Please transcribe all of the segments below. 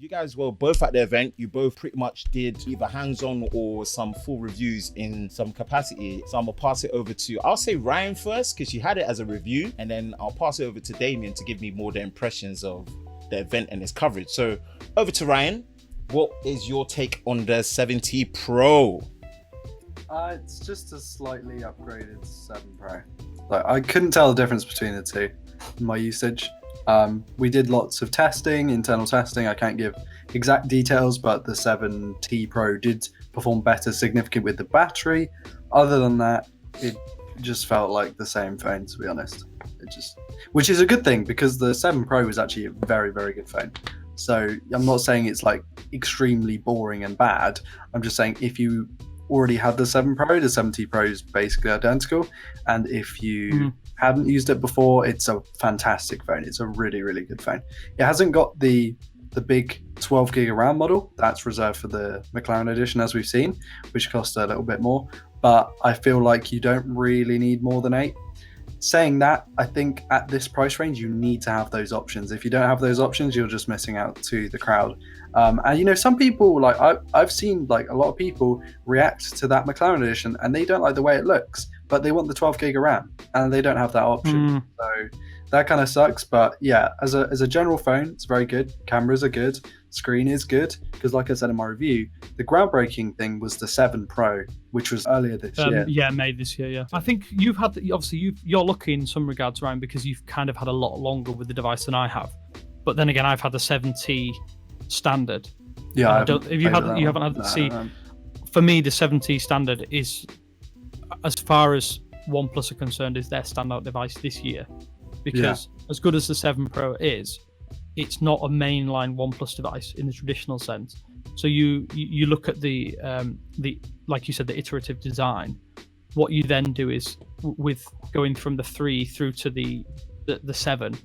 You guys were both at the event. You both pretty much did either hands-on or some full reviews in some capacity. So I'm gonna pass it over to, I'll say Ryan first, because you had it as a review, and then I'll pass it over to Damien to give me more the impressions of the event and its coverage. So over to Ryan. What is your take on the 7T Pro? It's just a slightly upgraded 7 Pro. Like, I couldn't tell the difference between the two in my usage. We did lots of testing, internal testing. I can't give exact details, but the 7T Pro did perform better significantly with the battery. Other than that, it just felt like the same phone, to be honest. Which is a good thing, because the 7 Pro is actually a very, very good phone. So I'm not saying it's like extremely boring and bad. I'm just saying if you already had the 7 Pro, the 7T Pro is basically identical. And if you hadn't used it before, it's a fantastic phone. It's a really, really good phone. It hasn't got the big 12 gig of RAM model. That's reserved for the McLaren Edition, as we've seen, which costs a little bit more. But I feel like you don't really need more than 8. Saying that, I think at this price range, you need to have those options. If you don't have those options, you're just missing out to the crowd. And you know, some people, like I've seen like a lot of people react to that McLaren Edition and they don't like the way it looks, but they want the 12 gig of RAM and they don't have that option. So that kind of sucks. But yeah, as a general phone, it's very good. Cameras are good. Screen is good, because like I said in my review, the groundbreaking thing was the 7 Pro, which was earlier this year. Yeah, May this year. Yeah, I think you've had you're lucky in some regards, Ryan, because you've kind of had a lot longer with the device than I have. But then again, I've had the 7T standard. Yeah, you haven't had. See, for me, the 7T standard is, as far as OnePlus are concerned, is their standout device this year, because as good as the 7 Pro is, it's not a mainline OnePlus device in the traditional sense. So you look at the like you said, the iterative design. What you then do is, with going from the 3 through to the 7,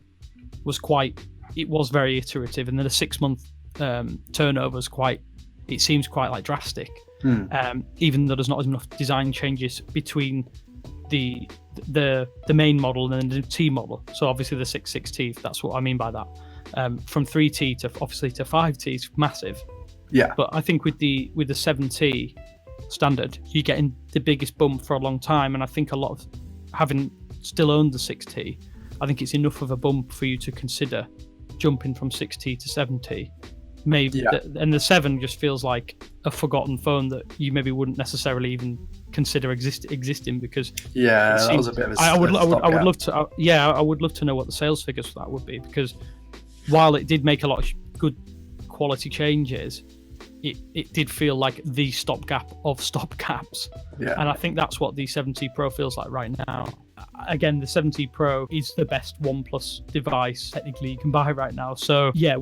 it was very iterative, and then the 6-month turnover is it seems quite like drastic. Even though there's not enough design changes between the main model and the T model. So obviously the 6.6T, that's what I mean by that. From 3T to obviously to 5T is massive. Yeah. But I think with the 7T standard, you're getting the biggest bump for a long time, and I think a lot of having still owned the 6T, I think it's enough of a bump for you to consider jumping from 6T to 7T. Maybe, and the 7 just feels like a forgotten phone that you maybe wouldn't necessarily even consider existing, because that was a bit of a I would love to know what the sales figures for that would be, because while it did make a lot of good quality changes, it did feel like the stopgap of stopgaps. And I think that's what the 7T Pro feels like right now. Again, the 7T Pro is the best OnePlus device technically you can buy right now. So yeah,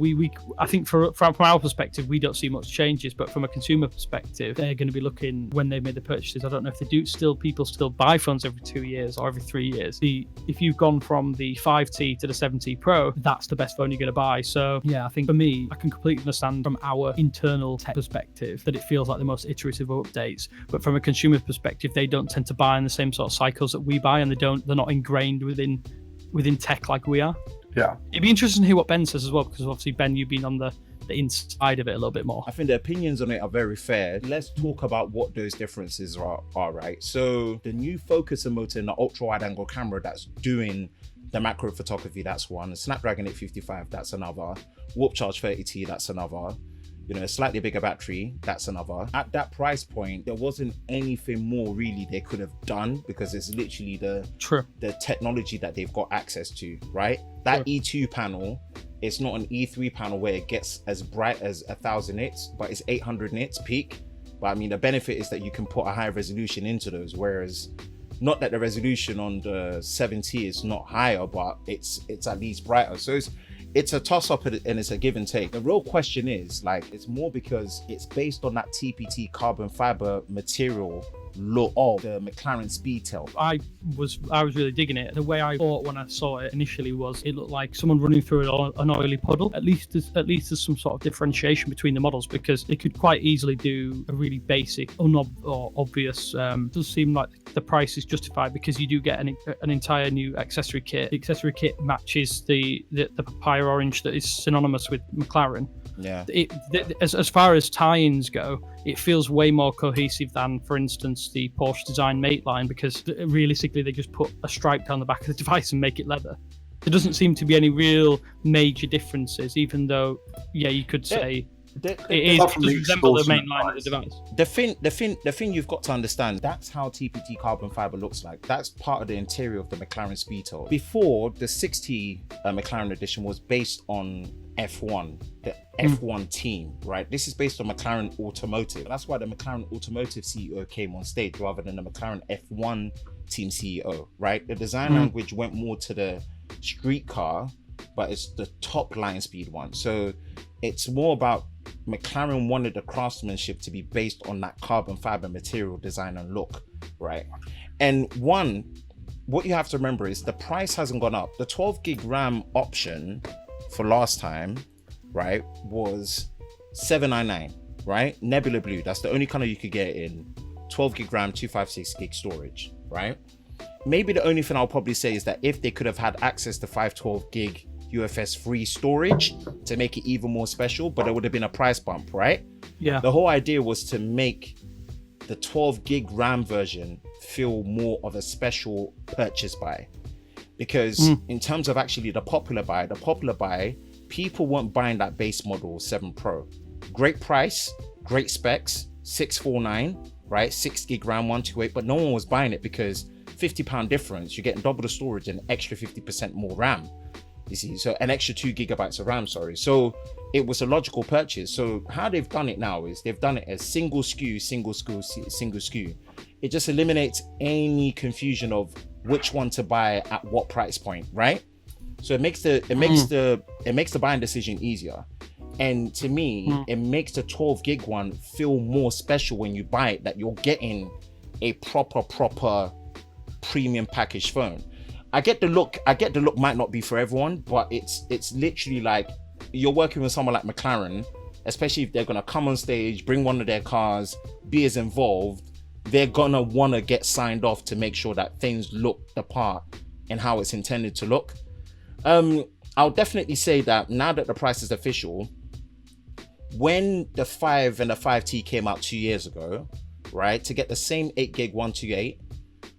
I think from our perspective, we don't see much changes, but from a consumer perspective, they're going to be looking when they made the purchases. I don't know if they do people still buy phones every 2 years or every 3 years. If you've gone from the 5T to the 7T Pro, that's the best phone you're going to buy. So yeah, I think for me, I can completely understand from our internal tech perspective that it feels like the most iterative of updates. But from a consumer perspective, they don't tend to buy in the same sort of cycles that we buy, and they're not ingrained within tech like we are. Yeah. It'd be interesting to hear what Ben says as well, because obviously, Ben, you've been on the inside of it a little bit more. I think the opinions on it are very fair. Let's talk about what those differences are, right? So the new focuser motor in the ultra wide angle camera that's doing the macro photography, that's one. The Snapdragon 855, that's another. Warp Charge 30T, that's another. You know, a slightly bigger battery, that's another. At that price point, there wasn't anything more really they could have done, because it's literally the technology that they've got access to, right? That E2 panel, it's not an E3 panel where it gets as bright as 1000 nits, but it's 800 nits peak. But I mean, the benefit is that you can put a higher resolution into those, whereas not that the resolution on the 7T is not higher, but it's at least brighter. So it's a toss-up and it's a give and take. The real question is, like, it's more because it's based on that TPT carbon fiber material look of the McLaren Speedtail. I was really digging it. The way I thought when I saw it initially was it looked like someone running through an oily puddle. At least there's some sort of differentiation between the models, because they could quite easily do a really basic, obvious. Does seem like the price is justified, because you do get an entire new accessory kit. The accessory kit matches the papaya orange that is synonymous with McLaren. Yeah. As far as tie-ins go, it feels way more cohesive than, for instance, the Porsche Design Mate line, because realistically they just put a stripe down the back of the device and make it leather. There doesn't seem to be any real major differences, even though, yeah, you could say it does resemble the main line of the device. The thing you've got to understand, that's how TPT carbon fiber looks like. That's part of the interior of the McLaren Speedtail. Before, the 60 McLaren edition was based on F1, the F1 team, right? This is based on McLaren Automotive. That's why the McLaren Automotive CEO came on stage rather than the McLaren F1 team CEO, right? The design language went more to the street car, but it's the top line speed one. So it's more about McLaren wanted the craftsmanship to be based on that carbon fiber material design and look, right? And what you have to remember is the price hasn't gone up. The 12 gig RAM option for last time, right, was $799, right? Nebula Blue, that's the only color you could get in 12 gig RAM, 256 gig storage, right? Maybe the only thing I'll probably say is that if they could have had access to 512 gig UFS free storage to make it even more special, but there would have been a price bump, right? Yeah. The whole idea was to make the 12 gig RAM version feel more of a special purchase buy. Because in terms of actually the popular buy, people weren't buying that base model 7 Pro. Great price, great specs, 649, right? 6 gig RAM, 128, but no one was buying it because £50 difference, you're getting double the storage and extra 50% more RAM. You see, so an extra 2 gigabytes of RAM, sorry. So it was a logical purchase. So how they've done it now is they've done it as single SKU. It just eliminates any confusion of which one to buy at what price point, right? So it makes the buying decision easier. And to me, it makes the 12 gig one feel more special when you buy it, that you're getting a proper premium package phone. I get the look might not be for everyone, but it's literally like you're working with someone like McLaren, especially if they're gonna come on stage, bring one of their cars, be as involved, they're gonna wanna get signed off to make sure that things look the part and how it's intended to look. I'll definitely say that now that the price is official, when the 5 and the 5T came out 2 years ago, right, to get the same 8 gig 128,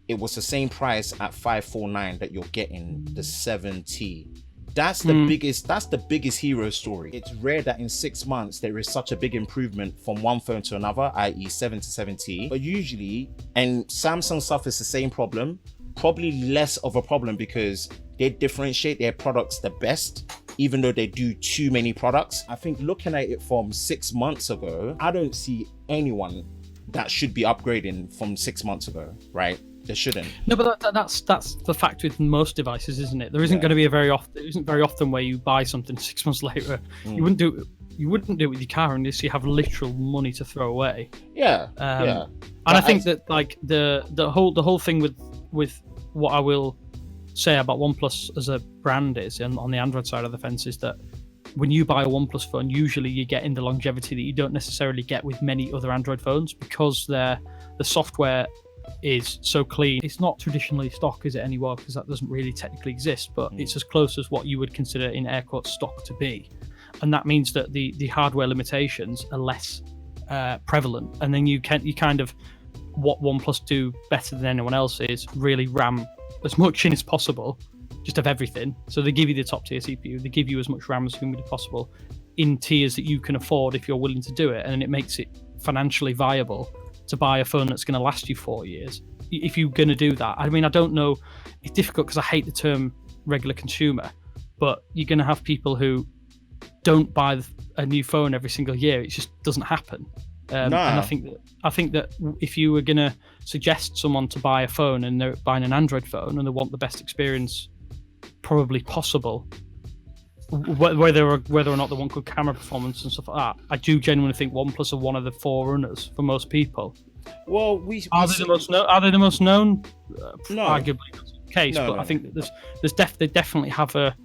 it was the same price at 549 that you're getting the 7T. That's the biggest hero story. It's rare that in 6 months there is such a big improvement from one phone to another, i.e. 7 to 7T. But usually, and Samsung suffers the same problem, probably less of a problem because they differentiate their products the best, even though they do too many products. I think looking at it from 6 months ago, I don't see anyone that should be upgrading from 6 months ago, right? They shouldn't. No, but that's the fact with most devices, isn't it? There isn't going to be very often where you buy something 6 months later. You wouldn't do it with your car unless you have literal money to throw away. And I think that like the whole thing with what I will say about OnePlus as a brand is, and on the Android side of the fence, is that when you buy a OnePlus phone, usually you're getting the longevity that you don't necessarily get with many other Android phones, because the software is so clean. It's not traditionally stock, is it anymore? Because that doesn't really technically exist, but it's as close as what you would consider in air quotes stock to be. And that means that the hardware limitations are less prevalent. And then you kind of, what OnePlus do better than anyone else is really ram as much in as possible, just of everything. So they give you the top tier CPU, they give you as much RAM as humanly possible in tiers that you can afford if you're willing to do it, and it makes it financially viable to buy a phone that's going to last you 4 years. If you're going to do that, I mean, I don't know, it's difficult because I hate the term regular consumer, but you're going to have people who don't buy a new phone every single year. It just doesn't happen. And I think that if you were going to suggest someone to buy a phone and they're buying an Android phone and they want the best experience probably possible, whether or not they want good camera performance and stuff like that, I do genuinely think OnePlus are one of the forerunners for most people. Well, are they the most known? No. Arguably that's the case, but I think that they definitely have a.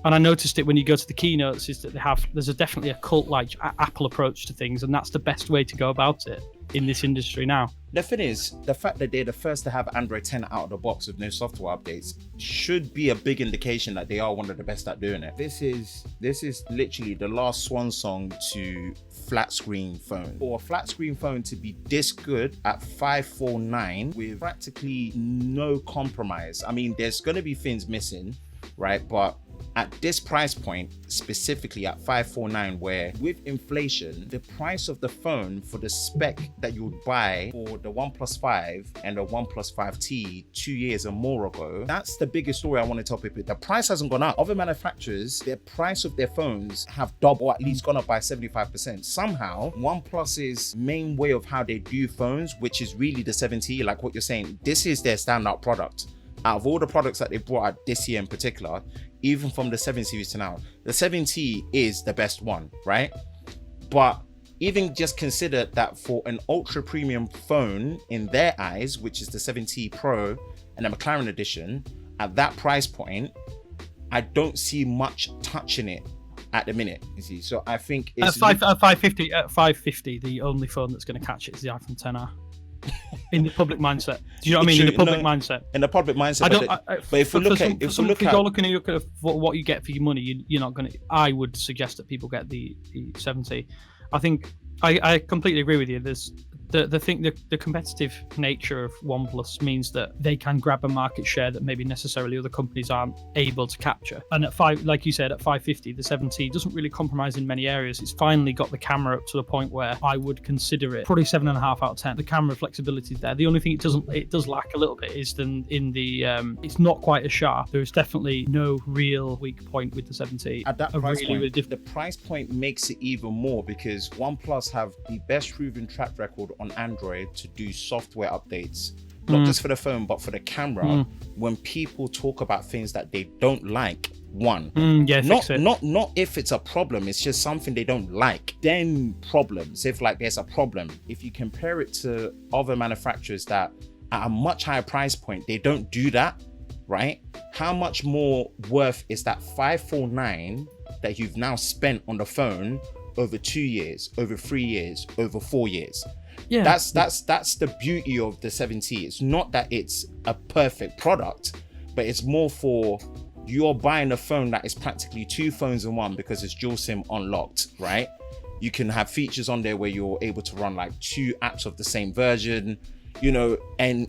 And I noticed it when you go to the keynotes, is that there's definitely a cult-like Apple approach to things, and that's the best way to go about it. in this industry now. The thing is, the fact that they're the first to have Android 10 out of the box with no software updates should be a big indication that they are one of the best at doing it. This is literally the last swan song to flat screen phone. For a flat screen phone to be this good at 549 with practically no compromise. I mean, there's going to be things missing, right? But at this price point, specifically at 549, where with inflation, the price of the phone for the spec that you would buy for the OnePlus 5 and the OnePlus 5T 2 years or more ago, that's the biggest story I want to tell people. The price hasn't gone up. Other manufacturers, their price of their phones have doubled, or at least gone up by 75%. Somehow, OnePlus's main way of how they do phones, which is really the 7T, like what you're saying, this is their standout product. Out of all the products that they brought out this year in particular, even from the 7 series to now, the 7T is the best one, right? But even just consider that for an ultra premium phone in their eyes, which is the 7T Pro and the McLaren Edition, at that price point, I don't see much touching it at the minute. You see, so I think it's 550. The only phone that's going to catch it is the iPhone XR. In the public mindset, do you know what I mean? In the public mindset. In the public mindset. But if we look at, if you're looking at what you get for your money, you're not going to. I would suggest that people get the 70. I think I completely agree with you. There's the competitive nature of OnePlus means that they can grab a market share that maybe necessarily other companies aren't able to capture. And at like you said, at 550, the 7T doesn't really compromise in many areas. It's finally got the camera up to the point where I would consider it probably 7.5 out of 10. The camera flexibility is there. The only thing it does lack a little bit is it's not quite as sharp. There is definitely no real weak point with the 7T. At that price point, the price point makes it even more because OnePlus have the best proven track record on Android to do software updates, not just for the phone but for the camera. When people talk about things that they don't like, not if it's a problem, it's just something they don't like, then problems. If like there's a problem, if you compare it to other manufacturers that at a much higher price point they don't do that, right? How much more worth is that 549 that you've now spent on the phone over 2 years, over 3 years, over 4 years? Yeah, that's the beauty of the 7T. It's not that it's a perfect product, but it's more for you're buying a phone that is practically two phones in one because it's dual SIM unlocked, right? You can have features on there where you're able to run like 2 apps of the same version, you know, and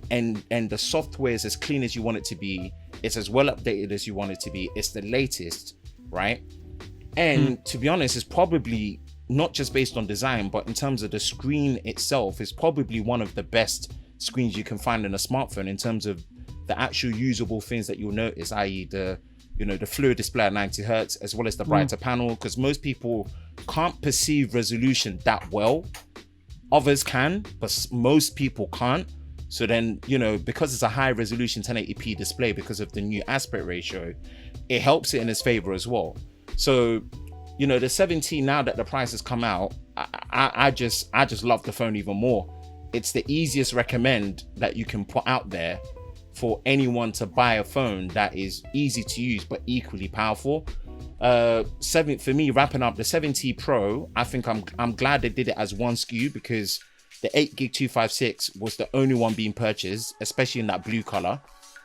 the software is as clean as you want it to be. It's as well updated as you want it to be. It's the latest, right? And to be honest, it's probably not just based on design, but in terms of the screen itself, is probably one of the best screens you can find in a smartphone in terms of the actual usable things that you'll notice, i.e. the fluid display at 90 hertz, as well as the brighter panel, because most people can't perceive resolution that well. Others can, but most people can't. So then, you know, because it's a high resolution 1080p display, because of the new aspect ratio, it helps it in its favor as well. So, you know, the 7T, now that the price has come out, I just love the phone even more. It's the easiest recommend that you can put out there for anyone to buy a phone that is easy to use but equally powerful. For me, wrapping up, the 7T Pro, I think I'm glad they did it as one SKU, because the 8GB 256 was the only one being purchased, especially in that blue color.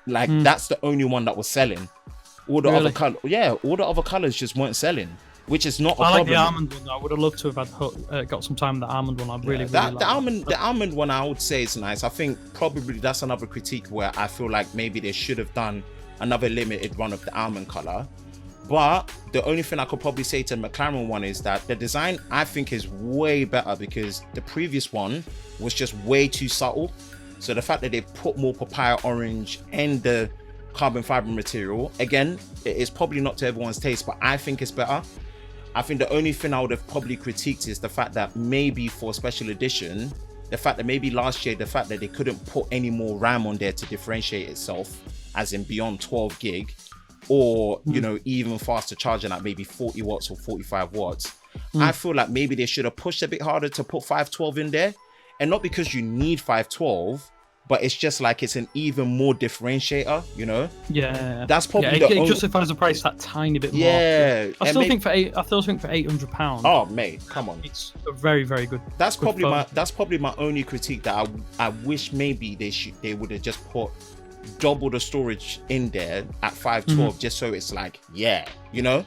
Like that's the only one that was selling. All the other colors just weren't selling, which is not a problem. I like the almond one. I would have loved to have had got some time with the almond one. I really like the almond one. I would say is nice. I think probably that's another critique where I feel like maybe they should have done another limited run of the almond color. But the only thing I could probably say to the McLaren one is that the design, I think, is way better, because the previous one was just way too subtle. So the fact that they put more papaya orange and the carbon fiber material, again, it is probably not to everyone's taste, but I think it's better. I think the only thing I would have probably critiqued is the fact that maybe for special edition, the fact that maybe last year, the fact that they couldn't put any more RAM on there to differentiate itself, as in beyond 12 gig, or, you know, even faster charging at maybe 40 watts or 45 watts. I feel like maybe they should have pushed a bit harder to put 512 in there. And not because you need 512, but it's just like it's an even more differentiator, you know. Yeah, that's probably it justifies the price that tiny bit more. Yeah, I still think for £800. Oh mate, come on, it's a very, very good. That's probably my only critique, that I wish maybe they would have just put double the storage in there at 512, just so it's like, yeah, you know.